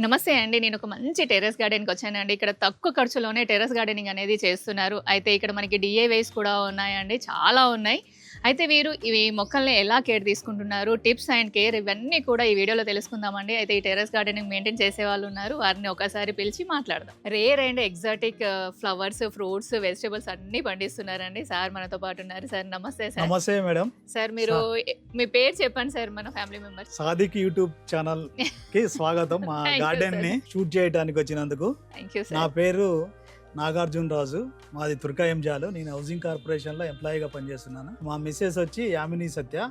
నమస్తే అండి. నేను ఒక మంచి టెర్రస్ గార్డెన్‌కి వచ్చానండి. ఇక్కడ తక్కువ ఖర్చులోనే టెర్రస్ గార్డెనింగ్ అనేది చేస్తున్నారు. అయితే ఇక్కడ మనకి డీఏవైస్ కూడా ఉన్నాయండి. చాలా ఉన్నాయి. అయితే వీరు ఇవి మొక్కల్ని ఎలా కేర్ తీసుకుంటున్నారు, టిప్స్ అండ్ కేర్ ఇవన్నీ కూడా ఈ వీడియోలో తెలుసుకుందామండి. అయితే ఈ టెర్రస్ గార్డెనింగ్ మెయింటైన్ చేసేవాళ్ళు ఉన్నారు. వారిని ఒకసారి పిలిచి మాట్లాడదాం. Rare and exotic flowers, fruits, vegetables అన్నీ పండిస్తున్నారండి. సార్ మనతో పాటు ఉన్నారు. సార్ నమస్తే సార్. నమస్తే మేడం. సార్ మీరు మీ పేరు చెప్పండి సార్, మన family members. Sadiq YouTube channel కి స్వాగతం. మా గార్డెన్ ని షూట్ చేయడానికి వచ్చినందుకు. నా పేరు నాగార్జున రాజు, మాది తుర్కాయంజాలు. నేను హౌసింగ్ కార్పొరేషన్ లో ఎంప్లాయీ గా పనిచేస్తున్నాను. మా మిస్సెస్ వచ్చి యామిని సత్య,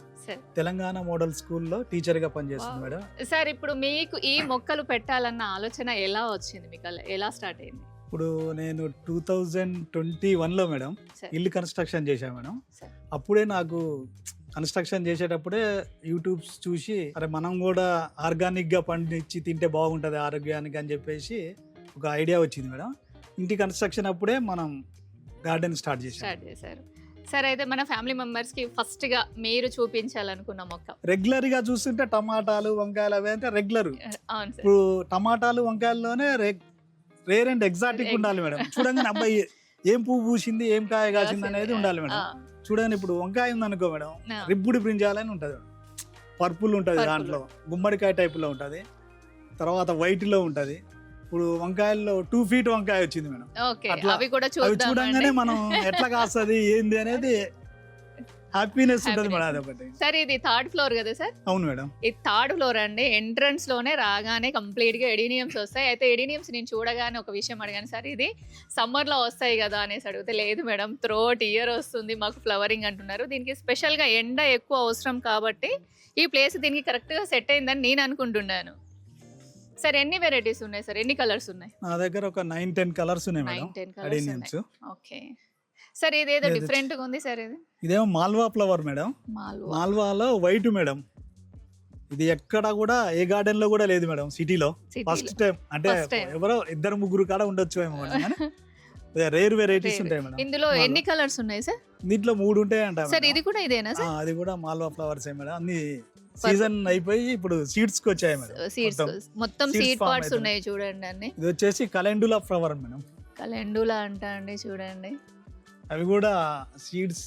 తెలంగాణ మోడల్ స్కూల్లో టీచర్ గా పనిచేస్తుంది మేడం. సార్ ఇప్పుడు మీకు ఈ మొక్కలు పెట్టాలన్న ఆలోచన ఎలా వచ్చింది, మీకు ఎలా స్టార్ట్ అయింది? ఇప్పుడు నేను 2021 లో మేడం ఇల్లు కన్స్ట్రక్షన్ చేశాను మేడం. అప్పుడే నాకు కన్స్ట్రక్షన్ చేసేటప్పుడే యూట్యూబ్ చూసి అరే మనం కూడా ఆర్గానిక్ గా పండించి తింటే బాగుంటది ఆరోగ్యానికి అని చెప్పేసి ఒక ఐడియా వచ్చింది మేడం. ఇంటి కన్స్ట్రక్షన్ అప్పుడే మనం గార్డెన్ స్టార్ట్ చేశారు. సరే, అయితే మన ఫ్యామిలీ మెంబర్స్ కి ఫస్ట్ గా మీరు చూపించాలనుకున్న మొక్క? రెగ్యులర్ గా చూస్తుంటే టమాటాలు, వంకాయలు అవి అంటే రెగ్యులర్. ఇప్పుడు టమాటాలు, వంకాయల్లోనే రేర్ అండ్ ఎగ్జాటిక్ ఉండాలి మేడం. చూడంగానే అబ్బాయి ఏం పువ్వు పూసింది, ఏం కాయ కాసింది అనేది ఉండాలి మేడం. చూడండి, ఇప్పుడు వంకాయ ఉంది అనుకో మేడం, రిబ్బుడి బ్రింజాలని ఉంటది, పర్పుల్ ఉంటది, దాంట్లో గుమ్మడికాయ టైప్ లో ఉంటది, తర్వాత వైట్ లో ఉంటది. ఇప్పుడు వంకాయల్లో 2 feet వంకాయ వచ్చింది మేడం. అవి చూడంగానే మనం ఎట్లా కాస్తుంది ఏంది అనేది హ్యాపీనెస్ ఉంటుంది మేడం. అదొకటి. సార్ ఇది 3rd floor కదా సార్? అవును మేడం, ఇది 3rd floor అండి. ఎంట్రన్స్ లోనే రాగానే కంప్లీట్ గా ఎడీనియమ్స్ వస్తాయి. అయితే ఎడీనియమ్స్ నేను చూడగానే ఒక విషయం అడిగాను, సార్ ఇది సమ్మర్ లో వస్తాయి కదా అనేసి అడిగితే లేదు మేడం, త్రోట్ ఇయర్ వస్తుంది మాకు ఫ్లవరింగ్ అంటున్నారు. దీనికి స్పెషల్ గా ఎండ ఎక్కువ అవసరం కాబట్టి ఈ ప్లేస్ దీనికి కరెక్ట్ గా సెట్ అయిందని నేను అనుకుంటున్నాను. సార్ ఎన్ని వెరైటీస్ ఉన్నాయి సార్, ఎన్ని కలర్స్ ఉన్నాయి? నా దగ్గర ఒక 9-10 కలర్స్ ఉన్నాయి మేడం. 9-10 కలర్స్. ఓకే సార్, ఇదేదో డిఫరెంట్ గా ఉంది సార్. ఇదేమో మాల్వా ఫ్లవర్ మేడం. మాల్వాలో వైట్ మేడం. ఇది ఎక్కడ కూడా ఏ గార్డెన్ లో కూడా లేదు మేడం సిటీలో. ఫస్ట్ టైం అంటే ఎవరో 2-3 కాడ ఉండొచ్చు ఏమో మేడం. రేర్ వెరైటీస్ ఉంటాయి మేడం. ఇందులో ఎన్ని కలర్స్ ఉన్నాయి సార్? దీంట్లో 3 ఉంటాయి అంట సార్. ఇది కూడా ఇదేనా సార్? అది కూడా మాల్వా ఫ్లవర్స్ మేడం. అన్ని సీజన్ అయిపోయి ఇప్పుడు సీడ్స్ కి వచ్చాయి మేడం. మొత్తం సీడ్ పార్ట్స్ ఉన్నాయి చూడండి అన్ని. ఇది వచ్చేసి కలెండులా ఫ్లవర్ మేడం. కలెండులా అంట అండి, చూడండి. అవి కూడా సీడ్స్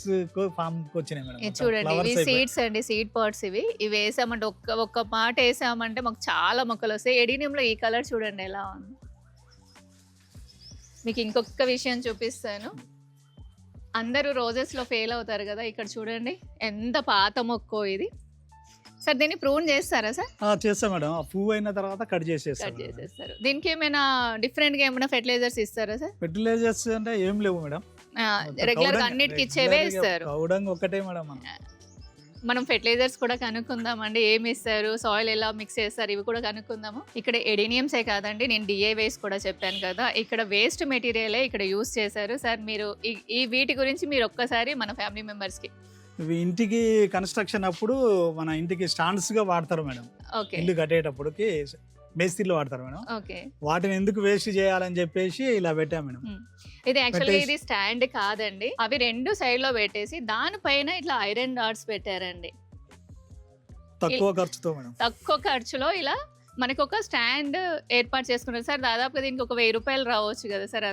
ఫామ్ కి వచ్చినాయి మేడం. చూడండి, ఇవి సీడ్స్ అండి, సీడ్ పార్ట్స్. ఇవి వేసామంటే ఒక్క పార్ట్ వేసామంటే మాకు చాలా మొక్కలు వస్తాయి. ఎడీనియం లో ఈ కలర్ చూడండి ఎలా ఉంది. మీకు ఇంకొక విషయం చూపిస్తాను. అందరూ రోజెస్ లో ఫెయిల్ అవుతారు కదా, ఇక్కడ చూడండి ఎంత పాత మొక్కో ఇది. సార్ దీన్ని ప్రూన్ చేస్తారా సార్? చేస్తాం మేడం. ఆ పువ్వు అయిన తర్వాత కట్ చేసేస్తారు. దీనికి ఏమైనా డిఫరెంట్ గా ఏమైనా ఫెర్టిలైజర్స్ ఇస్తారా సార్? ఫెర్టిలైజర్స్ అంటే ఏం లేవు మేడం, రెగ్యులర్ గా అన్నిటికి ఇచ్చేవే ఇస్తారు. ఒకటే మేడం. మనం ఫెర్టిలైజర్స్ కూడా కనుక్కుందామండి, ఏమి ఇస్తారు, సాయిల్ ఎలా మిక్స్ చేస్తారు, ఇవి కూడా కనుక్కుందాము. ఇక్కడ ఎడీనియమ్సే కాదండి, నేను డిఐవైస్ కూడా చెప్పాను కదా, ఇక్కడ వేస్ట్ మెటీరియలే ఇక్కడ యూస్ చేశారు. సార్ మీరు ఈ వీటి గురించి మీరు ఒక్కసారి మన ఫ్యామిలీ మెంబర్స్ కి. ఇవి ఇంటికి కన్స్ట్రక్షన్ అప్పుడు మన ఇంటికి స్టాండ్స్ గా వాడతారు మేడం. ఇల్లు కట్టేటప్పటికి మేస్త్రీలు వాడతారు మేడం. వాటిని ఎందుకు వేస్ట్ చేయాలని చెప్పేసి ఇలా పెట్టాం మేడం. ఇది యాక్చువల్లీ ఇది స్టాండ్ కాదండి, అవి 2 సైడ్ లో పెట్టేసి దానిపైన ఇట్లా ఐరన్ డాట్స్ పెట్టారండి. తక్కువ ఖర్చుతో మేడం, తక్కువ ఖర్చులో ఇలా మనకు ఒక స్టాండ్ ఏర్పాటు చేసుకున్నారు సార్. దాదాపుగా దీనికి ఒక 1000 రూపాయలు రావచ్చు కదా సార్?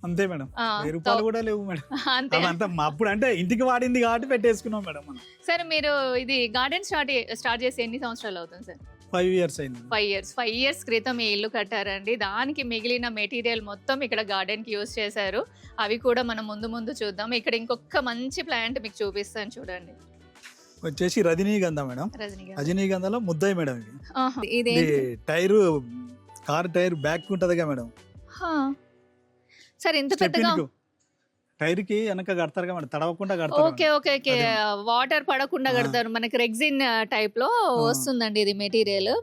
అంతే మేడం. 1000 రూపాయలు కూడా లేవు మేడం. అంతే అప్పుడు అంటే ఇంటికి వాడింది కాబట్టి పెట్టేసుకున్నాం మేడం మనం. సార్ మీరు ఇది గార్డెన్ స్టార్ట్ చేసి ఎన్ని సంవత్సరాలు అవుతుంది సార్? 5 years అయింది. 5 years క్రితం ఈ ఇల్లు కట్టారండి. దానికి మిగిలిన మెటీరియల్ మొత్తం ఇక్కడ గార్డెన్ కి యూజ్ చేశారు. అవి కూడా మనం ముందు చూద్దాం. ఇక్కడ ఇంకొక మంచి ప్లాంట్ మీకు చూపిస్తాను చూడండి. వచ్చేసి రజనీగంధ మేడం. రజనీగంధలో ముద్దయి మేడం. ఇది టైరు, కార్ టైర్ బ్యాక్ ఉంటదిగా మేడం. సార్ ఇంత పెద్దగా టైర్ కి వెనక కడతారు మేడం, తడవకుండా కడతారు. ఓకే, వాటర్ పడకుండా కడతారు. మనకి రెగ్జిన్ టైప్ లో వస్తుందండి ఇది మెటీరియల్.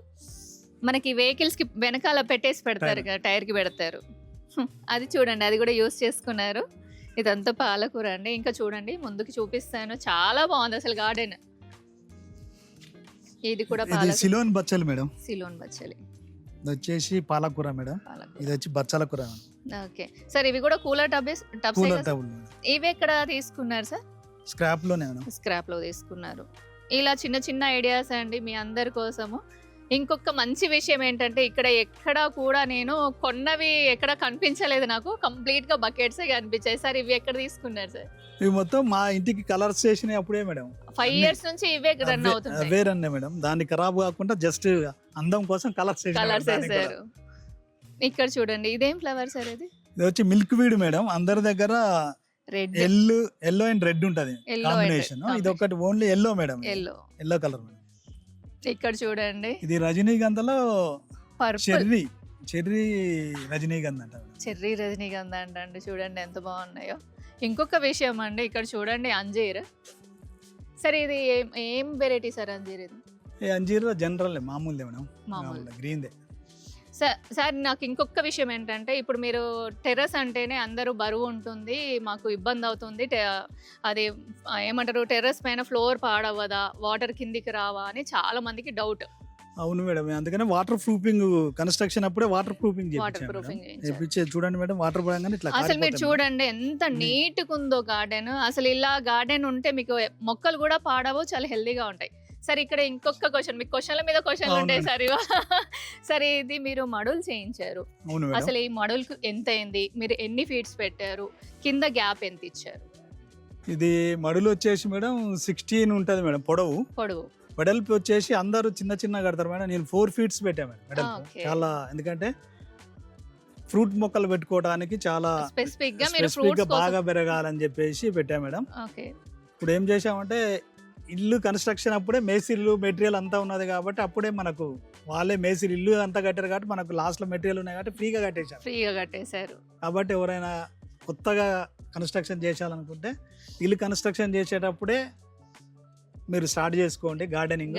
మనకి వెహికల్స్ కి వెనకాల పెట్టేసి పెడతారు కదా, టైర్ కి పెడతారు. అది చూడండి, అది కూడా యూస్ చేసుకున్నారు. ఇదంతా పాలకూర అండి. ఇంకా చూడండి, ముందుకు చూపిస్తాను, చాలా బాగుంది అసలు గార్డెన్. ఇది కూడా సిలోన్ బచ్చలి మేడం. సిలోన్ బచ్చలి. ఇది వచ్చేసి పాలకూర మేడం. ఇది వచ్చి బచ్చల కూర. ఓకే సార్, ఇవి కూడా కూలర్ టబ్స్. ఇవి ఎక్కడ తీసుకున్నారు సార్? స్క్రాప్ లోనే. స్క్రాప్ లో తీసుకున్నారు. ఇలా చిన్న ఐడియాస్ అండి మీ అందరి కోసము. ఇంకొక మంచి విషయం ఏంటంటే ఇక్కడ ఎక్కడ కూడా నేను కొన్నవి ఎక్కడ కనిపించలేదు, నాకు కంప్లీట్ గా బకెట్స్ కనిపించాయి సార్. ఇవి ఎక్కడ తీసుకున్నారు సార్? ఇవి మొత్తం మా ఇంటికి కలర్స్ చేసినాయి అప్పుడే మేడం. 5 years నుంచి ఇవే రన్ అవుతున్నాయి. అవే రన్ మేడం, దాన్ని ఖరాబ్ కాకుండా జస్ట్ అందం కోసం కలర్స్ వేసారు. ఇక్కడ చూడండి, ఇదేం ఫ్లవర్ సార్? ఇది వచ్చి మిల్క్ వీడ్ మేడం. అందరి దగ్గర రెడ్, ఎల్లో అండ్ రెడ్ ఉంటది కాంబినేషన్. ఇది ఒకటి only yellow madam, yellow colour madam. ఇక్కడ చూడండి, ఇది రజనీగంధలో చెర్రీ రజనీగంధ అంట. చెర్రీ రజనీగంధ అండి. చూడండి ఎంత బాగున్నాయో. ఇంకొక విషయం అండి, ఇక్కడ చూడండి అంజీర్. సార్ ఇది ఏం వెరైటీ సార్ అంజీర్? ఇది అంజీర్ జనరల్ మామూలుదే మేడం, గ్రీన్ దే. సార్ నాకు ఇంకొక విషయం ఏంటంటే, ఇప్పుడు మీరు టెర్రస్ అంటేనే అందరూ బరువు ఉంటుంది, మాకు ఇబ్బంది అవుతుంది, అది ఏమంటారు టెర్రస్ పైన ఫ్లోర్ పాడవదా, వాటర్ కిందికి రావా అని చాలా మందికి డౌట్. అవును మేడం, అందుకనే వాటర్ ప్రూఫింగ్ కన్స్ట్రక్షన్ అప్పుడే వాటర్ ప్రూఫింగ్ చూడండి మేడం. వాటర్ పడంగానే ఇట్లా అసలు మీరు చూడండి ఎంత నీట్ గా ఉందో గార్డెన్. అసలు ఇలా గార్డెన్ ఉంటే మీకు మొక్కలు కూడా పాడవు, చాలా హెల్దీగా ఉంటాయి. సరే ఇక్కడ ఇంకొక క్వశ్చన్, మీకు క్వశ్చన్ల మీద క్వశ్చన్లు ఉంటాయి సార్. సరే ఇది మీరు మడులు చేయించారు, అసలు ఈ మడులకు ఎంత అయింది, మీరు ఎన్ని ఫీట్స్ పెట్టారు, కింద గ్యాప్ ఎంత ఇచ్చారు? ఇది మడులు వచ్చేసి మేడం 16 ఉంటది మేడం పొడవు. వెడల్పు వచ్చేసి అందరూ చిన్న చిన్న కడతారు మేడం. నేను 4 feet పెట్టా మేడం వెడల్పు. చాలా ఎందుకంటే ఫ్రూట్ మొక్కలు పెట్టుకోవడానికి చాలా స్పెసిఫిక్ గా బాగా పెరగాలని చెప్పేసి పెట్టా మేడం. ఇప్పుడు ఏం చేసామంటే ఇల్లు కన్స్ట్రక్షన్ అప్పుడే మేసిల్లు మెటీరియల్ అంతా ఉన్నది కాబట్టి అప్పుడే మనకు వాళ్ళే మేసిల్ ఇల్లు అంతా కట్టారు కాబట్టి మనకు లాస్ట్ లో మెటీరియల్ ఉన్నాయి కాబట్టి ఫ్రీగా కట్టేశారు. కాబట్టి ఎవరైనా కొత్తగా కన్స్ట్రక్షన్ చేయాలనుకుంటే ఇల్లు కన్స్ట్రక్షన్ చేసేటప్పుడే మీరు స్టార్ట్ చేసుకోండి గార్డెనింగ్.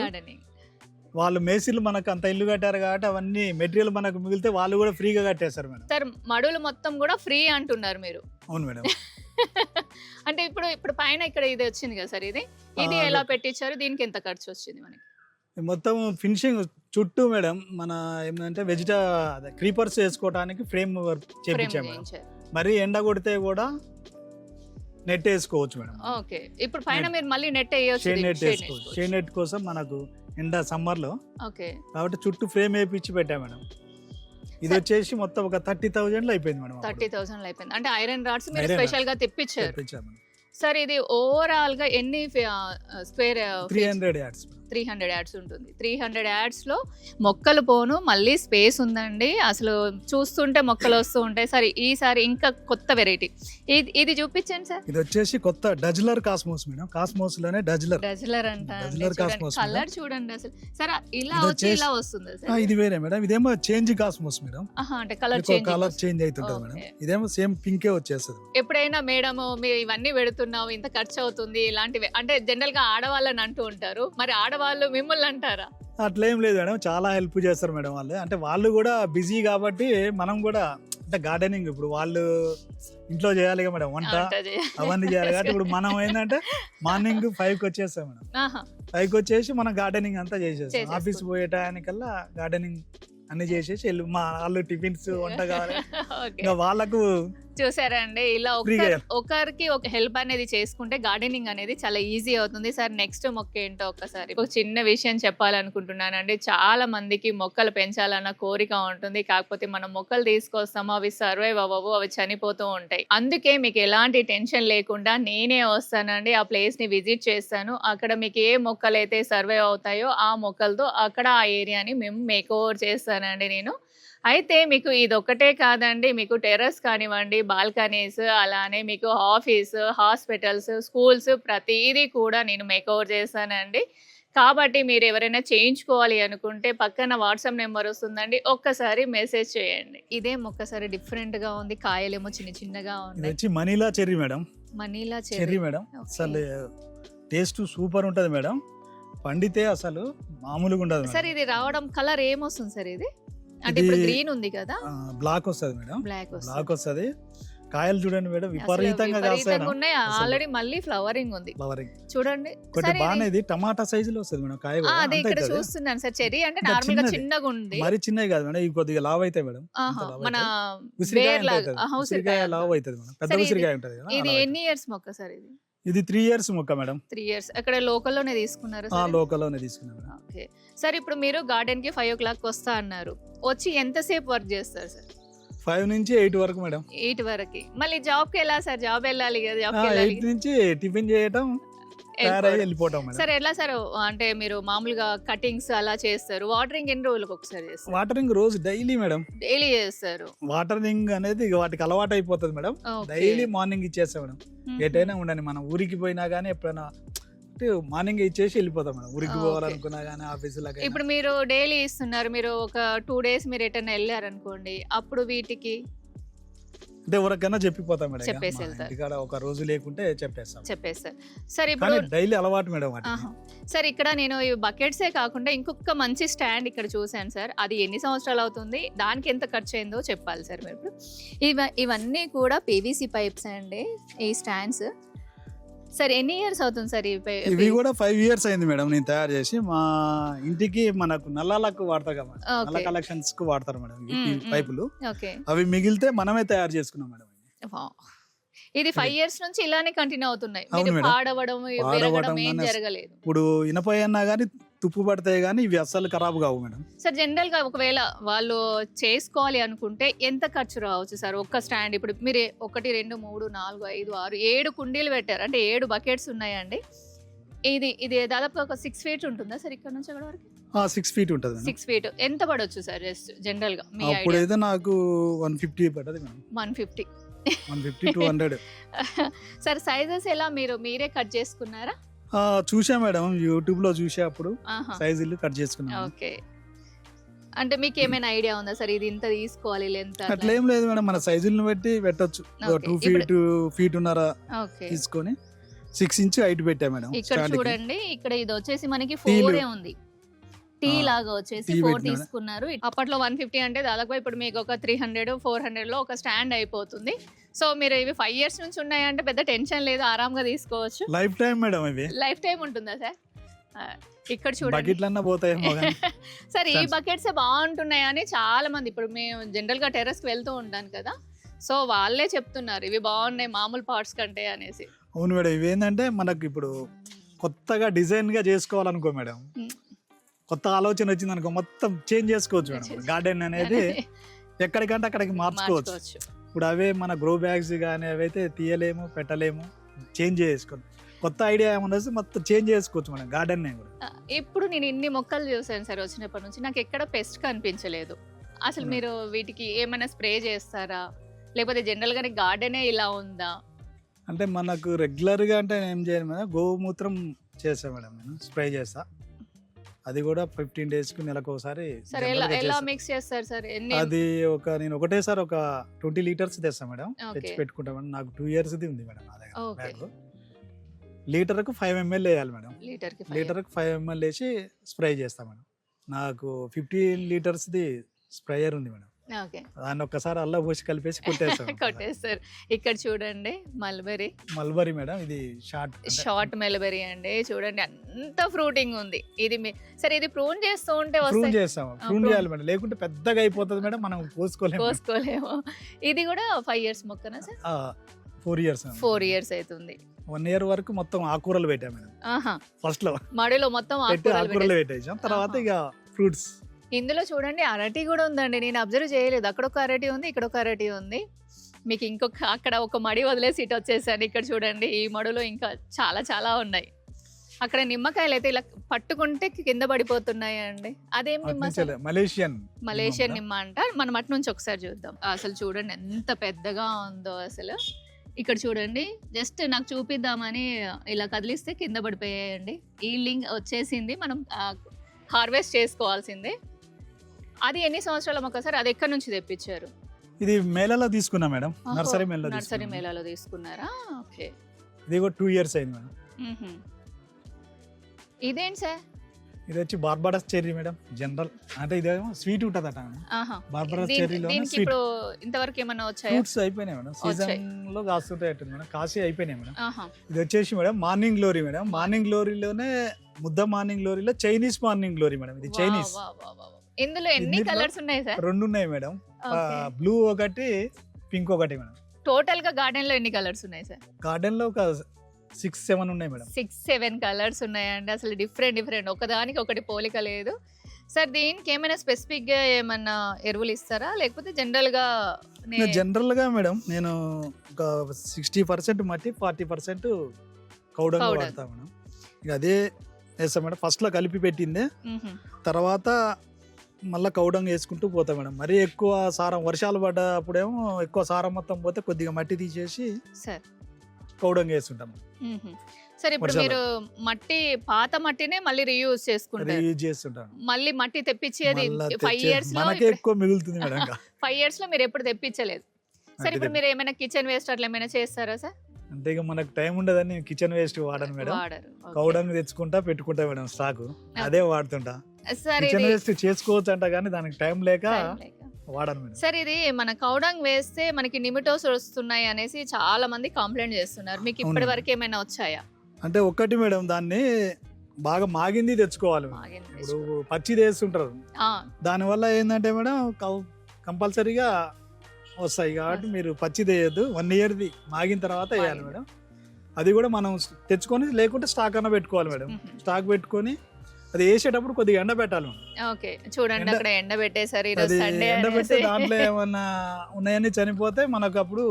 వాళ్ళు మేసిలు మనకు అంత ఇల్లు కట్టారు కాబట్టి అవన్నీ మెటీరియల్ మనకు మిగిలితే వాళ్ళు కూడా ఫ్రీగా కట్టేశారు మేడం. సార్ మడులు మొత్తం కూడా ఫ్రీ అంటున్నారు మీరు? అవును మేడం. అంటే ఇప్పుడు పైన ఇక్కడ ఇది వచ్చింది కదా సార్, ఇది ఎలా పెట్టించారు, దీనికి ఎంత ఖర్చు వచ్చింది మనకి? మొత్తం ఫినిషింగ్ చుట్టూ మేడం మన ఏమంటే క్రీపర్స్ వేసుకోవడానికి ఫ్రేమ్ వర్క్ చేయించాము మేడం. మరి ఎండ కొడితే కూడా నెట్ వేసుకోవచ్చు మేడం. ఓకే, ఇప్పుడు పైన మీరు మళ్ళీ నెట్ వేయొచ్చు. షేడ్ నెట్ కోసం మనకు ఎండ సమ్మర్ లో కాబట్టి చుట్టూ ఫ్రేమ్ వేయించి పెట్టా మేడం. ఇది వచ్చేసి మొత్తం ఒక 30,000 అయిపోయింది మేడం. 30,000 అయిపోయింది. అంటే ఐరన్ రాడ్స్ మీరు స్పెషల్ గా తెప్పించారు సార్. ఇది ఓవరాల్ గా ఎన్ని స్క్వేర్? 300 yards. 300 yards ఉంటుంది. 300 yards లో మొక్కలు పోను, మళ్ళీ స్పేస్ ఉందండి. అసలు చూస్తుంటే మొక్కలు వస్తూ ఉంటాయి. సరే ఈసారి ఇంకా కొత్త వెరైటీ ఇది చూపించండి సార్. ఇది వచ్చేసి కొత్త డజ్లర్ కాస్మోస్ మేడం. కాస్మోస్ లోనే డజ్లర్ అంట. కలర్ చూడండి అసలు సార్, ఇలా వచ్చి ఇలా వస్తుంది సార్. ఇది వేరే మేడం, ఇదేమో చేంజ్ కాస్మోస్ మేడం. అంటే కలర్ చేంజ్ అవుతుంటది మేడం. ఇదేమో సేమ్ పింకే వచ్చేస్తుంది. ఎప్పుడైనా మేడం మీరు ఇవన్నీ పెడుతున్నావు, ఇంత ఖర్చు అవుతుంది, ఇలాంటివి అంటే జనరల్ గా ఆడవాళ్ళని అంటూ ఉంటారు, మరి ఆడవాళ్ళు మిమ్మల్ని అంటారా? అట్లా ఏం లేదు మేడం, చాలా హెల్ప్ చేస్తారు మేడం వాళ్ళు. అంటే వాళ్ళు కూడా బిజీ కాబట్టి మనం కూడా అంటే గార్డెనింగ్ ఇప్పుడు వాళ్ళు ఇంట్లో చేయాలి మేడం, వంట అవన్నీ చేయాలి కాబట్టి ఇప్పుడు మనం ఏంటంటే మార్నింగ్ 5కి వచ్చేస్తాం మేడం. 5కి వచ్చేసి మనం గార్డెనింగ్ అంతా చేసేస్తాం. ఆఫీస్ పోయే టైంకల్లా గార్డెనింగ్ అన్ని చేసేసి మా వాళ్ళు టిఫిన్స్ వంట కావాలి వాళ్ళకు. చూసారండి, ఇలా ఒకరికి ఒక హెల్ప్ అనేది చేసుకుంటే గార్డెనింగ్ అనేది చాలా ఈజీ అవుతుంది. సార్ నెక్స్ట్ మొక్క ఏంటో ఒక్కసారి ఒక చిన్న విషయం చెప్పాలనుకుంటున్నానండి. చాలా మందికి మొక్కలు పెంచాలన్న కోరిక ఉంటుంది, కాకపోతే మనం మొక్కలు తీసుకొస్తాము, అవి సర్వైవ్ అవ్వవు, అవి చనిపోతూ ఉంటాయి. అందుకే మీకు ఎలాంటి టెన్షన్ లేకుండా నేనే వస్తానండి, ఆ ప్లేస్ ని విజిట్ చేస్తాను. అక్కడ మీకు ఏ మొక్కలు అయితే సర్వైవ్ అవుతాయో ఆ మొక్కలతో అక్కడ ఆ ఏరియాని మేము మేక్ ఓవర్ చేస్తానండి నేను. అయితే మీకు ఇది ఒక్కటే కాదండి, మీకు టెర్రస్ కానివ్వండి, బాల్కనీస్, అలానే మీకు ఆఫీస్, హాస్పిటల్స్, స్కూల్స్ ప్రతిదీ కూడా నేను మేక్ ఓవర్ చేస్తానండి. కాబట్టి మీరు ఎవరైనా చేయించుకోవాలి అనుకుంటే పక్కన వాట్సాప్ నెంబర్ వస్తుందండి, ఒక్కసారి మెసేజ్ చేయండి. ఇదేం ఒక్కసారి డిఫరెంట్ గా ఉంది, కాయలేమో చిన్న చిన్నగా ఉంది. Manila cherry madam. Manila cherry madam, అసలు టేస్ట్ సూపర్ ఉంటది మేడం. పండితే అసలు మామూలుగా ఉండదు సార్. ఇది రావడం కలర్ ఏమొస్తుంది సార్? ఇది అంటే ఇప్పుడు గ్రీన్ ఉంది కదా, బ్లాక్ వస్తుంది మేడం. బ్లాక్ వస్తుంది. కాయలు చూడండి మేడం, విపరీతంగా ఉన్నాయి. ఆల్రెడీ మళ్ళీ ఫ్లవరింగ్ ఉంది చూడండి. బాగుంది, టమాటా సైజులో వస్తుంది మేడం కాయ. అదే ఇక్కడ చూస్తున్నాను సార్. చెర్రీ అంటే నార్మల్ గా చిన్నగా ఉంది, మరి చిన్నవి కాదు మేడం, ఇవి కొద్దిగా లావ్ అవుతాయి మేడం. మన ఉసిరికాయ లావ్ అవుతుంది మేడం, పెద్ద ఉసిరికాయ ఉంటది. ఇది ఎన్ని ఇయర్స్ మొక్క సార్? ఇది ఇది 3 years మొక్క మేడం. 3 years. అక్కడ లోకల్లోనే తీసుకున్నారా ఆ సార్? లోకల్లోనే తీసుకున్నాం మేడం. ఓకే సార్, ఇప్పుడు మీరు గార్డెన్ కి 5 o'clock వస్తా అన్నారు. వచ్చి ఎంతసేపు వర్క్ చేస్తారు సార్? 5 నుంచి 8 వరకు మేడం. 8 వరకు. మళ్ళీ జాబ్ కి ఎలా సార్? జాబ్ వెళ్ళాలి కదా, జాబ్ కి వెళ్ళాలి. 8 నుంచి టిఫిన్ చేయటం, తయారై వెళ్ళిపోవటం మేడం. సార్ ఎలా సార్, అంటే మీరు మామూలుగా కటింగ్స్ అలా చేస్తారు, వాటరింగ్ ఎన్ని రోజులకు ఒకసారి చేస్తారు? వాటరింగ్ రోజు డైలీ మేడం. డైలీ చేస్తారు. వాటరింగ్ అనేది ఇక వాటికి అలవాటు అయిపోతుంది మేడం. డైలీ మార్నింగ్ ఇచ్చేస్తాం మేడం. ఎటైనా ఉండని, మనం ఊరికి పోయినా గానీ ఎప్పుడైనా మార్నింగ్ ఇచ్చేసి వెళ్ళిపోతాం మేడం. ఊరికి పోవాలనుకున్నా గానీ ఆఫీసులకు. ఇప్పుడు మీరు డైలీ ఇస్తున్నారు, మీరు ఒక 2 days మీరు ఎటైనా వెళ్ళారనుకోండి, అప్పుడు వీటికి అంటే ఎవరికైనా చెప్పిపోతాం మేడం. చెప్పేసి వెళ్తారు. ఇక్కడ ఒక రోజు లేకుంటే చెప్పేస్తారు. సరే ఇప్పుడు డైలీ అలవాటు మేడం. సార్ ఇక్కడ నేను ఈ బకెట్సే కాకుండా ఇంకొక మంచి స్టాండ్ ఇక్కడ చూసాను సార్. అది ఎన్ని సంవత్సరాలు అవుతుంది, దానికి ఎంత ఖర్చు అయిందో చెప్పాలి సార్ మీరు. ఇవన్నీ కూడా పీవీసీ పైప్స్ అండి, ఈ స్టాండ్స్. సార్ ఎన్ని ఇయర్స్ అవుతుంది సార్ ఇవి కూడా? 5 years అయింది మేడం నేను తయారు చేసి. మా ఇంటికి మనకు నల్లాలకు వాడతాం కదా, నల్ల కలెక్షన్స్ కు వాడతారు మేడం ఈ పైపులు. అవి మిగిలితే మనమే తయారు చేసుకున్నాం మేడం. ఇది 5 years నుంచి ఇలానే కంటిన్యూ అవుతున్నాయి. పాడవడం ఏం జరగలేదు. ఇప్పుడు ఇనప అన్నా గానీ తుప్పు పడతాయి కానీ ఇవి అస్సలు ఖరాబ్ కావు మేడం. సార్ జనరల్ గా ఒకవేళ వాళ్ళు చేసుకోవాలి అనుకుంటే ఎంత ఖర్చు రావచ్చు సార్ ఒక్క స్టాండ్? ఇప్పుడు మీరు 1 2 3 4 5 6 7 కుండీలు పెట్టారు, అంటే 7 బకెట్స్ ఉన్నాయండి. ఇది దాదాపు ఒక 6 feet ఉంటుందా సార్ ఇక్కడ నుంచి అక్కడ వరకు? 6 feet ఉంటుంది. 6 feet ఎంత పడవచ్చు సార్ జస్ట్ జనరల్ గా మీ ఐడియా? అప్పుడైతే నాకు 150 పడది మేడం. 150 200. సార్ సైజెస్ ఎలా మీరే కట్ చేసుకున్నారా? చూసా మేడం, యూట్యూబ్ లో చూసా, అప్పుడు సైజులు కట్ చేసుకున్నాను. ఓకే, అంటే మీకు ఏమైనా ఐడియా ఉందా సార్ ఇది ఇంత తీసుకోవాలి లెంత్? అట్లా ఏం లేదు మేడం, మన సైజులను బట్టి పెట్టొచ్చు. 2 feet తీసుకొని 6 inch హైట్ పెట్టా మేడం. ఇక్కడ చూడండి, ఇక్కడ ఇది వచ్చేసి మనకి 4 ఉంది, టీ లాగా వచ్చేసి 4 తీసుకున్నారు. అప్పట్లో 150 అంటే దాదాపు ఇప్పుడు మీకు ఒక 300 400 లో ఒక స్టాండ్ అయిపోతుంది. సో మీరు ఇవి 5 years నుంచి ఉన్నాయంటే పెద్ద టెన్షన్ లేదు, ఆరాంగా తీసుకోవచ్చు. లైఫ్ టైం మేడం, ఇవి లైఫ్ టైం ఉంటుందా సార్? ఇక్కడ చూడండి బకెట్లన్నా పోతాయేమో సార్, ఈ బకెట్స్ బాగుంటున్నాయి అని చాలా మంది, ఇప్పుడు మేము జనరల్ గా టెర్రస్ కి వెళ్తూ ఉంటాను కదా, సో వాళ్ళే చెప్తున్నారు ఇవి బాగున్నాయి మామూలు పార్ట్స్ కంటే అనేసి. అవును మేడం, ఇవి ఏంటంటే మనకు ఇప్పుడు కొత్తగా డిజైన్ గా చేసుకోవాలనుకో మేడం, కొత్త ఆలోచన వచ్చింది అనుకో, మొత్తం చేంజ్ చేసుకోవచ్చు మేడం. గార్డెన్ అనేది ఎక్కడికంటే అక్కడికి మార్చుకోవచ్చు. ఇప్పుడు అవే మన గ్రో బ్యాగ్స్ కానీ అవైతే తీయలేము, పెట్టలేము, చేంజ్ చేసుకోవచ్చు. కొత్త ఐడియా ఏమన్నా మొత్తం చేంజ్ చేసుకోవచ్చు మేడం గార్డెన్ కూడా. ఇప్పుడు నేను ఇన్ని మొక్కలు చూసాను సార్ వచ్చినప్పటి నుంచి, నాకు ఎక్కడ పెస్ట్ కనిపించలేదు. అసలు మీరు వీటికి ఏమైనా స్ప్రే చేస్తారా, లేకపోతే జనరల్ గానే గార్డెనే ఇలా ఉందా? అంటే మనకు రెగ్యులర్ గా అంటే ఏం చేయాలి మేడం, గోమూత్రం చేస్తా మేడం, నేను స్ప్రే చేస్తా. అది కూడా 15 days కు నెలకు ఒకసారి. ఎలా మిక్స్ చేస్తారు సార్? అది నేను ఒకటేసారి ఒక 20 liters తెస్తా మేడం, తెచ్చి పెట్టుకుంటా మేడం. నాకు 2 years ఉంది మేడం నా దగ్గర బ్యాగ్. లీటర్కు 5 ml వేయాలి మేడం. లీటర్కు 5 ml వేసి స్ప్రే చేస్తా మేడం. నాకు 15 liters స్ప్రేయర్ ఉంది మేడం. దాన్ని ఒక్కసారి అల్లా పోసి కలిపేసి కొట్టేస్తారు. ఇక్కడ చూడండి మల్బరీ మేడం, ఇది షార్ట్ మల్బరీ అండి. చూడండి అంత ఫ్రూటింగ్ ఉంది. ఇది సరే, ఇది ప్రూన్ చేస్తూ ఉంటే ప్రూన్ చేయాలి మేడం, లేకుంటే పెద్దగా అయిపోతుంది మేడం, మనం కోసుకోలేము. ఇది కూడా 5 years మొక్కనా సార్? 4 years అవుతుంది. 1 year వరకు మొత్తం ఆకుకూరలు పెట్టా మేడం. ఫస్ట్ లో మడిలో మొత్తం ఆకుకూరలు పెట్టేసాం, తర్వాత ఇక ఫ్రూట్స్. ఇందులో చూడండి అరటి కూడా ఉందండి, నేను అబ్జర్వ్ చేయలేదు. అక్కడ ఒక అరటి ఉంది, ఇక్కడ ఒక అరటి ఉంది. మీకు ఇంకొక అక్కడ ఒక మడి వదిలేసి ఇటు వచ్చేసాను. ఇక్కడ చూడండి, ఈ మడిలో ఇంకా చాలా చాలా ఉన్నాయి. అక్కడ నిమ్మకాయలు అయితే ఇలా పట్టుకుంటే కింద పడిపోతున్నాయి అండి. అదేం నిమ్మ? మలేషియన్ నిమ్మ అంట. మనం అటు నుంచి ఒకసారి చూద్దాం. అసలు చూడండి ఎంత పెద్దగా ఉందో అసలు. ఇక్కడ చూడండి, జస్ట్ నాకు చూపిద్దామని ఇలా కదిలిస్తే కింద పడిపోయాయండి. ఈల్డింగ్ వచ్చేసింది, మనం హార్వెస్ట్ చేసుకోవాల్సిందే. అది ఎన్ని సంవత్సరాల మొక్క సార్? అది ఎక్కడి నుంచి తెప్పించారు? ఇది మేళాలో తీసుకున్నా మేడం, నర్సరీ మేళాలో తీసుకున్నారా? ఓకే, ఇది కూడా 2 years అయింది మేడం. ఇదేంటి సార్? ఇది వచ్చి బార్బడస్ చెర్రీ మేడం. జనరల్ అంటే ఇదేమో స్వీట్ ఉంటది అట. బార్బడస్ చెర్రీలో ఇప్పుడు ఇంతవరకు ఏమన్నా వచ్చాయా? ఫ్రూట్స్ అయిపోయినాయి మేడం, సీజన్ లో కాస్తుంటాయి మేడం, కాసి అయిపోయినాయి మేడం. ఇది వచ్చేసి madam morning glory madam. Morning గ్లోరీలోనే ముద్ద మార్నింగ్ గ్లోరీలో చైనీస్ మార్నింగ్ గ్లోరీ మేడం. ఇది చైనీస్. ఇందులో ఎన్ని కలర్స్ ఉన్నాయి సార్? 2 ఉన్నాయి మేడం, బ్లూ ఒకటి, పింక్ ఒకటి మేడం. టోటల్ గా గార్డెన్ లో ఎన్ని కలర్స్ ఉన్నాయి సార్? గార్డెన్ లో ఒక 6-7 ఉన్నాయి మేడం. 6-7 కలర్స్ ఉన్నాయండి. అసలు డిఫరెంట్ ఒకదానికి ఒకటి పోలిక లేదు. సార్ దీనికి ఏమైనా స్పెసిఫిక్గా ఏమన్నా ఎరువులు ఇస్తారా, లేకపోతే జనరల్గా మేడం నేను ఒక 60% మట్టి 40% కౌడంగా Powder. వాడతా మేడం. ఇక అదే వేస్తాం మేడం. ఫస్ట్లో కలిపి పెట్టిందే, తర్వాత మళ్ళీ కౌడంగా వేసుకుంటూ పోతాం మేడం. మరీ ఎక్కువ సారం వర్షాలు పడ్డప్పుడేమో ఎక్కువ సారం మొత్తం పోతే కొద్దిగా మట్టి తీసేసి సార్ కౌడంగా వేస్తుంటాం. సార్ ఇప్పుడు మీరు మట్టి పాత మట్టినే మళ్ళీ రీయూజ్ చేసుకుంటారు, రీయూజ్ చేస్తుంటాం. మళ్ళీ మట్టి తెప్పించేది మళ్ళా 5 years లో మనకే ఎక్కువ మిగులుతుంది మేడం. 5 years లో మీరు ఎప్పుడు తెప్పించలేదు. సార్ ఇప్పుడు మీరు ఏమైనా కిచెన్ వేస్ట్ అట్లా ఏమైనా చేస్తారా సార్? అంటే ఇక మనకు టైం ఉండదని కిచెన్ వేస్ట్ వాడను మేడం. వాడరు. కౌడంగా తెచ్చుకుంటా పెట్టుకుంటా మేడం స్టాక్, అదే వాడుతుంటా. సార్ కిచెన్ ఇది వేస్ట్ చేసుకోవచ్చు అంట కానీ దానికి టైం లేక వాడను మేడం. సార్ ఇది మన కౌడంగ్ వేస్తే మనకి నిమిటోస్ వస్తున్నాయి అనేసి చాలా మంది కంప్లైంట్ చేస్తున్నారు. మీకు ఇప్పటి వరకు ఏమైనా వచ్చాయా? అంటే ఒక్కటి మేడం, దాన్ని బాగా మాగింది తెచ్చుకోవాలి మేడం. ఆగింది. ఇప్పుడు పచ్చిది వేస్తుంటారు, ఆ, దానివల్ల ఏంటంటే మేడం కంపల్సరీగా వస్తాయి. కాబట్టి మీరు పచ్చిది వేయద్దు, 1 yearది మాగిన తర్వాత వేయాలి మేడం. అది కూడా మనం తెచ్చుకొని లేకుంటే స్టాక్ అన్న పెట్టుకోవాలి మేడం. స్టాక్ పెట్టుకొని అది వేసేటప్పుడు కొద్దిగా ఎండ పెట్టాలి మేడం. ఓకే చూడండి అక్కడ ఎండ పెట్టేసారు. ఈరోజు అది సండే ఎండ పెడితే దాంట్లో ఏమన్నా ఉన్నాయని చనిపోతే మనకు అప్పుడు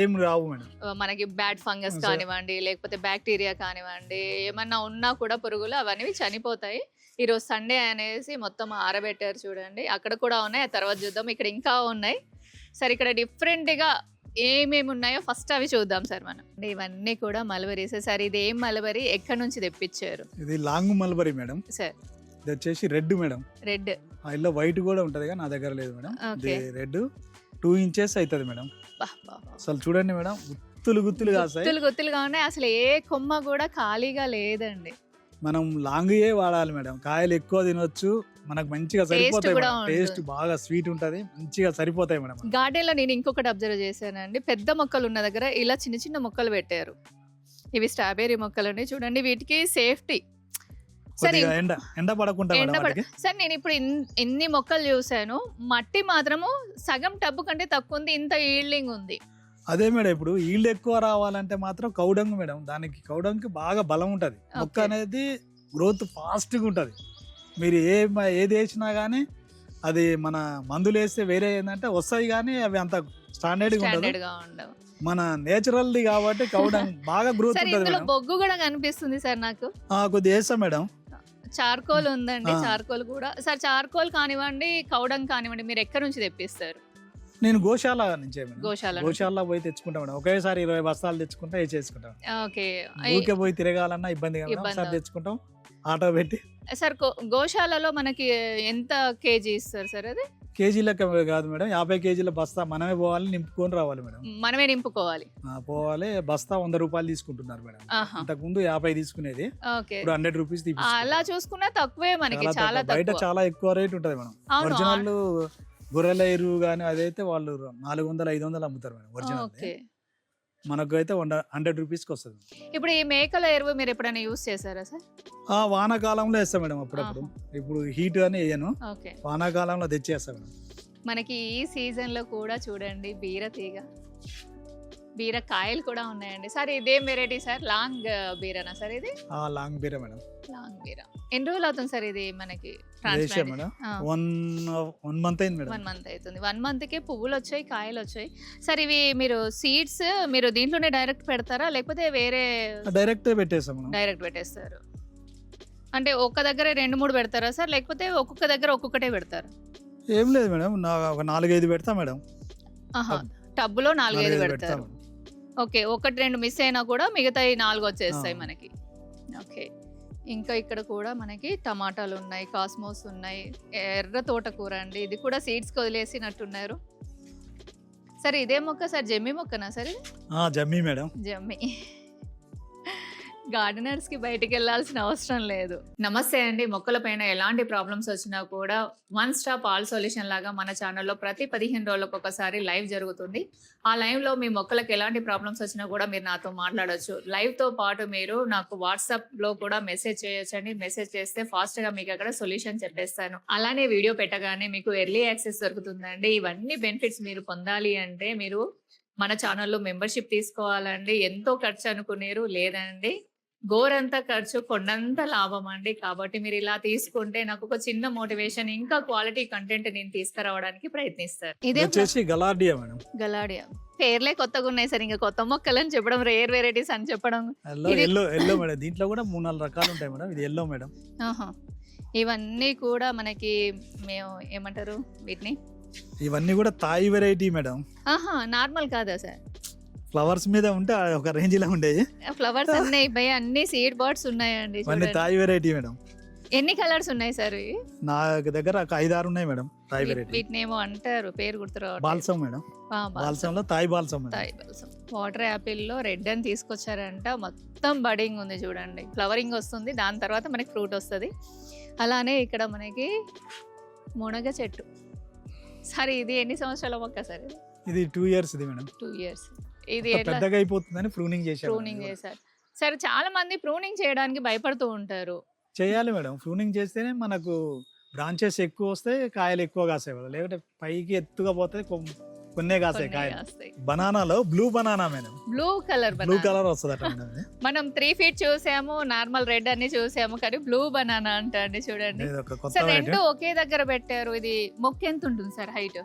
ఏం రావు మేడం. మనకి బ్యాడ్ ఫంగస్ కానివ్వండి, లేకపోతే బ్యాక్టీరియా కానివ్వండి, ఏమన్నా ఉన్నా కూడా పురుగులు అవన్నీ చనిపోతాయి. ఈరోజు సండే అనేసి మొత్తం ఆరబెట్టారు చూడండి. అక్కడ కూడా ఉన్నాయి, ఆ తర్వాత చూద్దాం. ఇక్కడ ఇంకా ఉన్నాయి సార్. ఇక్కడ డిఫరెంట్గా ఏమేమి ఉన్నాయో ఫస్ట్ అవి చూద్దాం సార్ మనం. ఇవన్నీ కూడా మల్బరీస్. సార్ ఇది ఏం మల్బరీ, ఎక్కడి నుంచి తెప్పించారు? ఇది లాంగ్ మల్బరీ మేడం. సార్ ఇది వచ్చేసి రెడ్ మేడం. రెడ్, ఇలా వైట్ కూడా ఉంటది కానీ నా దగ్గర లేదు మేడం. ఇది రెడ్ 2 inches అవుతుంది మేడం. అసలు చూడండి మేడం, గుత్తులు కాస్తాయి. గుత్తులుగా ఉన్నాయి. అసలు ఏ కొమ్మ కూడా ఖాళీగా లేదండి. మనం లాంగ్ ఏ వాడాలి మేడం. కాయలు ఎక్కువ తినొచ్చు, మనకు మంచిగా సరిపోతాయి. టేస్ట్ బాగా స్వీట్ ఉంటది, మంచిగా సరిపోతాయి మేడం. గార్డెన్ లో నేను ఇంకొకటి అబ్జర్వ్ చేశానండి, పెద్ద మొక్కలు ఉన్న దగ్గర ఇలా చిన్న చిన్న మొక్కలు పెట్టారు. ఇవి స్ట్రాబెర్రీ మొక్కలండి. చూడండి వీటికి సేఫ్టీ. ఎండ పడకుండా సార్ నేను ఇప్పుడు ఎన్ని మొక్కలు చూసాను, మట్టి మాత్రము సగం టబ్బు కంటే తక్కువ ఉంది, ఇంత ఈల్డింగ్ ఉంది. అదే మేడం, ఇప్పుడు ఈల్డ్ ఎక్కువ రావాలంటే మాత్రం కౌడంగ్ మేడం. దానికి కౌడంగ్ బాగా బలం ఉంటది. మొక్క అనేది గ్రోత్ ఫాస్ట్ గా ఉంటది. మీరు ఏది వేసినా గానీ అది మన మందులు వేస్తే వేరే ఏంటంటే వస్తాయి కానీ అవి అంత స్టాండర్డ్ గా ఉండవు. మన నేచురల్ ది కాబట్టి కౌడంగ్ బాగా గ్రోత్ ఉంటది. బొగ్గు కూడా కనిపిస్తుంది సార్ నాకు. కొద్దిగా వేస్తాం మేడం. చార్కోల్ ఉందండి, చార్కోల్ కూడా. సార్ చార్కోల్ కానివ్వండి, కౌడంగ్ కానివ్వండి, మీరు ఎక్కడి నుంచి తెప్పిస్తారు? నేను గోశాల నుంచే గోశాల పోయి తెచ్చుకుంటా మేడం. ఒకేసారి 20 బస్తాలు తెచ్చుకుంటా చేసుకుంటాం. ఊరికే పోయి తిరగాలన్నా ఇబ్బంది కదా, తెచ్చుకుంటాం ఆటో పెట్టి. సార్ గోశాలలో మనకి ఎంత కేజీ ఇస్తారు సార్? అది కేజీ లెక్క కాదు మేడం, 50 kgల బస్తా మనమే పోవాలి, నింపుకొని రావాలి మేడం. మనమే నింపుకోవాలి. పోవాలి. బస్తా 100 రూపాయలు తీసుకుంటున్నారు మేడం. అంతకు ముందు 50 తీసుకునేది, ఇప్పుడు 100 రూపీస్. అలా చూసుకున్నా తక్కువే మనకి, చాలా బయట చాలా ఎక్కువ రేట్ ఉంటది మేడం. ఒరిజినల్ గొర్రెల ఎరువు కానీ అదైతే వాళ్ళు 400-500 అమ్ముతారు మేడం ఒరిజినల్. మనకు అయితే 100 రూపీస్కి వస్తుంది. ఇప్పుడు ఈ మేకల ఎరువు మీరు ఎప్పుడైనా యూజ్ చేశారా సార్? వానాకాలంలో వేస్తాం మేడం అప్పుడప్పుడు. ఇప్పుడు హీట్ అని వేయను, వానాకాలంలో తెచ్చేస్తాం మేడం. మనకి ఈ సీజన్ లో కూడా చూడండి బీరతీగ, బీరకాయలు కూడా ఉన్నాయండి. సార్ ఇదేం వెరైటీ సార్? లాంగ్ బీరనా సార్ ఇది? లాంగ్ బీర మేడం. లాంగ్ బీర ఎన్ని రోజులు అవుతుంది సార్ ఇది మనకి? మేడం 1 month అయింది మేడం. 1 month అవుతుంది. 1 month కే పువ్వులు వచ్చాయి, కాయలు వచ్చాయి. సార్ ఇవి మీరు సీడ్స్ మీరు దీంట్లోనే డైరెక్ట్ పెడతారా, లేకపోతే వేరే? డైరెక్ట్ పెట్టేస్తాం మేడం. డైరెక్ట్ పెట్టేస్తారు అంటే ఒక్క దగ్గర 2-3 పెడతారా సార్, లేకపోతే ఒక్కొక్క దగ్గర ఒక్కొక్కటే పెడతారా? ఏం లేదు మేడం, ఒక 4-5 పెడతా మేడం. టబ్బులో 4-5 పెడతారు. ఓకే, 1-2 మిస్ అయినా కూడా మిగతా 4 వచ్చేస్తాయి మనకి. ఓకే, ఇంకా ఇక్కడ కూడా మనకి టమాటాలు ఉన్నాయి, కాస్మోస్ ఉన్నాయి, ఎర్ర తోటకూర అండి. ఇది కూడా సీడ్స్కి వదిలేసినట్టున్నారు. సరే ఇదే మొక్క సార్? జమ్మి మొక్కనా సార్ ఇది? జమ్మి మేడం. జమ్మి. గార్డెనర్స్ కి బయటికి వెళ్ళాల్సిన అవసరం లేదు. నమస్తే అండి. మొక్కల పైన ఎలాంటి ప్రాబ్లమ్స్ వచ్చినా కూడా 1 స్టాప్ ఆల్ సొల్యూషన్ లాగా మన ఛానల్లో ప్రతి 15 రోజులకు ఒకసారి లైవ్ జరుగుతుంది. ఆ లైవ్ లో మీ మొక్కలకు ఎలాంటి ప్రాబ్లమ్స్ వచ్చినా కూడా మీరు నాతో మాట్లాడొచ్చు. లైవ్ తో పాటు మీరు నాకు వాట్సాప్ లో కూడా మెసేజ్ చేయొచ్చండి. మెసేజ్ చేస్తే ఫాస్ట్ గా మీకు అక్కడ సొల్యూషన్ చెప్పేస్తాను. అలానే వీడియో పెట్టగానే మీకు ఎర్లీ యాక్సెస్ దొరుకుతుందండి. ఇవన్నీ బెనిఫిట్స్ మీరు పొందాలి అంటే మీరు మన ఛానల్లో మెంబర్షిప్ తీసుకోవాలండి, ఎంతో ఖర్చు అనుకునేరు లేదండి, గోరంత ఖర్చు కొండంత లాభం అండి. కాబట్టి మీరు ఇలా తీసుకుంటే నాకు ఒక చిన్న మోటివేషన్, ఇంకా క్వాలిటీ కంటెంట్ నేను తీసుకురావడానికి ప్రయత్నిస్తారు. ఇది ఇదే వచ్చేసి గలాడియా మేడం. గలాడియా పేర్లే కొత్తగా ఉన్నాయి సార్, ఇంకా కొత్త మొక్కలని చెప్పడం, రేర్ వెరైటీస్ అని చెప్పడం. ఎల్లో మేడం, దీంట్లో కూడా 3-4 రకాలు ఉంటాయి మేడం. ఇది ఎల్లో మేడం. ఆహా, ఇవన్నీ కూడా మనకి మేము ఏమంటారు వీటిని, ఇవన్నీ కూడా తాయి వెరైటీ మేడం. ఆహా, నార్మల్ కాదా సార్? ఫ్లవర్స్ మీద ఉంటే ఒక రేంజ్ లో ఉండేవి. ఫ్లవర్స్ ఉన్నాయి భయ, అన్ని సీడ్ బర్డ్స్ ఉన్నాయండి. ఇవన్నీ తాయి వెరైటీ మేడం. ఎన్ని కలర్స్ ఉన్నాయి సార్? నా దగ్గర ఒక 5-6 ఉన్నాయి మేడం తాయి వెరైటీ. వీటిని ఏమో అంటారు, పేరు గుర్తురావట్లేదు. బాల్సం మేడం. బాల్సంలో తాయి బాల్సం మేడం. తాయి బాల్సం. వాటర్ యాపిల్ లో రెడ్ అని తీసుకొచ్చారంట, మొత్తం బడింగ్ ఉంది చూడండి, ఫ్లవరింగ్ వస్తుంది, దాని తర్వాత మనకి ఫ్రూట్ వస్తుంది. అలానే ఇక్కడ మనకి మునగ చెట్టు. సరే ఇది ఎన్ని సంవత్సరాల మొక్క సార్? ఇది 2 years ఇది మేడం. 2 years. ఇది పెద్దగా అయిపోతుందని ప్రూనింగ్ చేశారు. సరే, చాలా మంది ప్రూనింగ్ చేయడానికి భయపడుతూ ఉంటారు. చేయాలి మేడం. ప్రూనింగ్ చేస్తేనే మనకు బ్రాంచెస్ ఎక్కువ వస్తాయి, కాయలు ఎక్కువ కాసాయి. లేకపోతే పైకి ఎత్తుగా పోతే కొన్నే కాసాయి కాయలు. బనానాలో blue banana madam, blue colour వస్తుంది అట్లా మేడం. మనం 3 feet చూసాము, నార్మల్ రెడ్ అన్ని చూసాము, కానీ బ్లూ బనానా అంటండి చూడండి. రెండు ఒకే దగ్గర పెట్టారు. ఇది మొక్క ఎంత ఉంటుంది సార్ హైట్?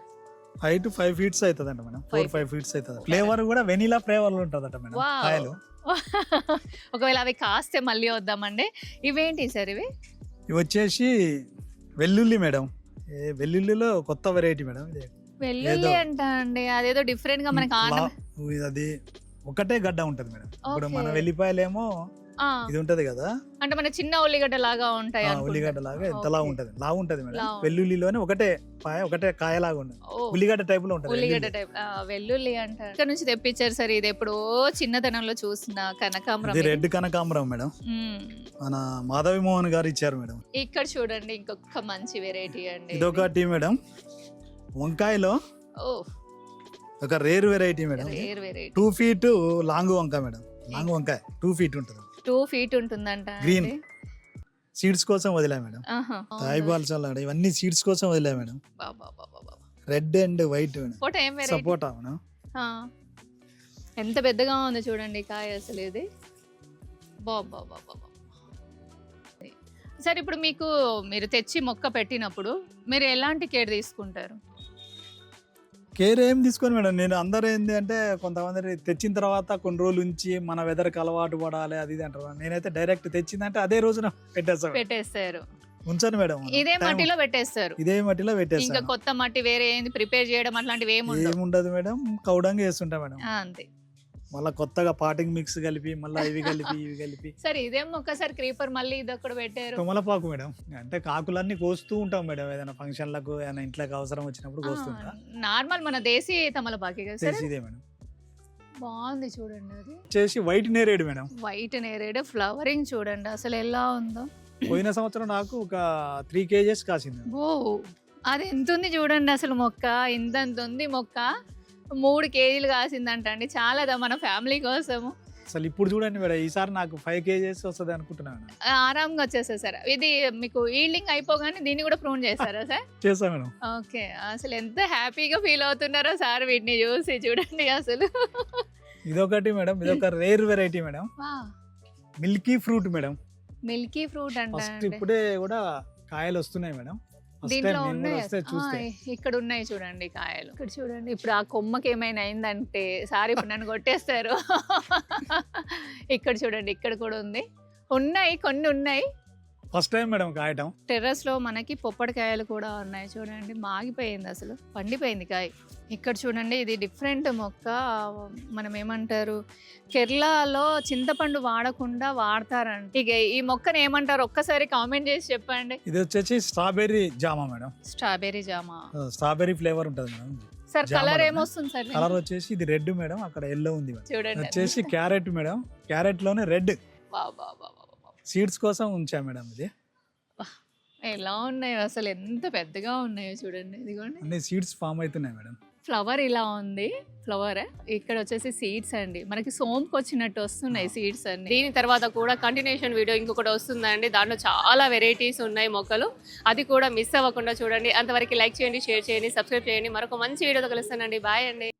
5 feet అవుతుంది అంట మేడం. 4-5 feet అవుతుంది. ఫ్లేవర్ కూడా వెనిలా ఫ్లేవర్ లో ఉంటుందట మేడం కాయలు. ఒకవేళ అవి కాస్తే మళ్ళీ వద్దామండి. ఇవేంటి సార్? ఇవి వచ్చేసి వెల్లుల్లి మేడం. వెల్లుల్లిలో కొత్త వెరైటీ మేడం. ఇది వెల్లుల్లి అంట అండి, అదేదో డిఫరెంట్ గా మనకి అది ఒకటే గడ్డ ఉంటది మేడం. ఇప్పుడు మన వెల్లిపాయలేమో ఇది ఉంటది కదా, అంటే మన చిన్న ఉల్లిగడ్డ లాగా ఉంటాయి. ఉల్లిగడ్డ లాగా ఎంతలా ఉంటది, లా ఉంటది మేడం. వెల్లుల్లిలోనే ఒకటే కాయ లాగా ఉంటది, ఉల్లిగడ్డ టైప్ లో ఉంటది. ఉల్లిగడ్డ టైప్ వెల్లుల్లి అంట. ఇక్కడ నుంచి తెప్పించారు సార్. ఇది ఎప్పుడో చిన్నతనంలో చూసిన కనకాంబరం. ఇది రెడ్ కనకాంబరం మేడం. మన మాధవి మోహన్ గారు ఇచ్చారు మేడం. ఇక్కడ చూడండి ఇంకొక మంచి వెరైటీ అండి. ఇదొకటి మేడం. వంకాయలో ఒక rare variety madam. 2 feet long వంకాయ మేడం. లాంగ్ వంకాయ 2 feet ఉంటుంది. 2 feet ఉంటుందంట. గ్రీన్ సీడ్స్ కోసం వదిలే మేడం. తాయి బాల్సాలు ఇవన్నీ సీడ్స్ కోసం వదిలే madam. Red and white sapota madam. ఎంత పెద్దగా ఉంది చూడండి కాయ అసలు. ఇది సరే, ఇప్పుడు మీరు తెచ్చి మొక్క పెట్టినప్పుడు మీరు ఎలాంటి కేర్ తీసుకుంటారు? కేర్ ఏం తీసుకోను మేడం. నేను అందరూ ఏంటి అంటే కొంతమంది తెచ్చిన తర్వాత కొన్ని రోజులు ఉంచి మన వెదర్కి అలవాటు పడాలి అది ఇది అంటారు. నేనైతే డైరెక్ట్ తెచ్చిందంటే అదే రోజున పెట్టేస్తారు. ఉంచండి మేడం. ఇదే మట్టిలో పెట్టేస్తారు. ఇంకా కొత్త మట్టి వేరే ఏంది ప్రిపేర్ చేయడం అట్లాంటివి ఏముండదు మేడం. కౌడంగా వేస్తుంటా మేడం. అంతే. మళ్ళీ కొత్తగా పాటింగ్ మిక్స్ కలిపి మళ్ళీ ఇవి కలిపి సరే, ఇదేం ఒక్కసారి క్రీపర్ మళ్ళీ ఇది అక్కడ పెట్టారు. తమలపాకు మేడం. అంటే కాకులన్నీ కోస్తూ ఉంటాం మేడం. ఏదైనా ఫంక్షన్లకు ఏదైనా ఇంట్లోకి అవసరం వచ్చినప్పుడు కోస్తుంటా. నార్మల్ మన దేశీ తమలపాకే కదా సార్? ఇదే మేడం. బాగుంది చూడండి. అది చేసి వైట్ నేరేడు మేడం. వైట్ నేరేడు ఫ్లవరింగ్ చూడండి అసలు ఎలా ఉందో. పోయిన సంవత్సరం నాకు ఒక 3 kgs కాసింది. అది ఎంత ఉంది చూడండి అసలు. మొక్క ఇంత ఉంది. మొక్క 3 kgs కాసిందంట అండి. చాలా మన ఫ్యామిలీ కోసము. అసలు ఇప్పుడు చూడండి మేడం, ఈసారి నాకు 5 kgs వస్తుంది అనుకుంటున్నాను. ఆరాంగా వచ్చేస్తుంది సార్. ఇది మీకు ఈల్డింగ్ అయిపోగానే దీన్ని కూడా ప్రూన్ చేస్తారా సార్? చేస్తాం మేడం. ఓకే, అసలు ఎంత హ్యాపీగా ఫీల్ అవుతున్నారో సార్ వీటిని చూసి చూడండి అసలు. ఇదొకటి మేడం. ఇదొక rare variety madam. Milky fruit madam. Milky fruit అంటే ఇప్పుడే కూడా కాయలు వస్తున్నాయి మేడం. దీంట్లో ఉన్నాయి. ఇక్కడ ఉన్నాయి చూడండి కాయలు. ఇక్కడ చూడండి. ఇప్పుడు ఆ కొమ్మకి ఏమైనా అయిందంటే సారీ ఇప్పుడు నన్ను కొట్టేస్తారు. ఇక్కడ చూడండి, ఇక్కడ కూడా ఉన్నాయి కొన్ని ఉన్నాయి. ఫస్ట్ టైం మేడం కాయటం. టెర్రస్ లో మనకి పొప్పడికాయలు కూడా ఉన్నాయి చూడండి. మాగిపోయింది అసలు, పండిపోయింది కాయ. ఇక్కడ చూడండి, ఇది డిఫరెంట్ మొక్క. మనం ఏమంటారు, కేరళలో చింతపండు వాడకుండా వాడతారంట. ఇక ఈ మొక్కను ఏమంటారు ఒక్కసారి కామెంట్ చేసి చెప్పండి. ఇది వచ్చేసి స్ట్రాబెర్రీ జామా మేడం. స్ట్రాబెర్రీ జామా, స్ట్రాబెర్రీ ఫ్లేవర్ ఉంటుంది మేడం. సార్ కలర్ ఏమొస్తుంది సార్? కలర్ వచ్చేసి ఇది రెడ్ మేడం. అక్కడ ఎల్లో ఉంది చూడండి. వచ్చేసి క్యారెట్ మేడం. క్యారెట్ లోనే రెడ్. సీడ్స్ కోసం ఉంచా మేడం. ఇది ఎలా ఉన్నాయో అసలు, ఎంత పెద్దగా ఉన్నాయో చూడండి. ఇదిగోండి, అన్ని సీడ్స్ ఫామ్ అవుతున్నాయి మేడం. ఫ్లవర్ ఇలా ఉంది. ఫ్లవర్ ఇక్కడ వచ్చేసి సీడ్స్ అండి. మనకి సోంపు వచ్చినట్టు వస్తున్నాయి సీడ్స్ అన్ని. దీని తర్వాత కూడా కంటిన్యూషన్ వీడియో ఇంకొకటి వస్తుందండి. దాంట్లో చాలా వెరైటీస్ ఉన్నాయి మొక్కలు. అది కూడా మిస్ అవ్వకుండా చూడండి. అంతవరకు లైక్ చేయండి, షేర్ చేయండి, సబ్స్క్రైబ్ చేయండి. మరొక మంచి వీడియోతో కలుస్తానండి. బాయ్ అండి.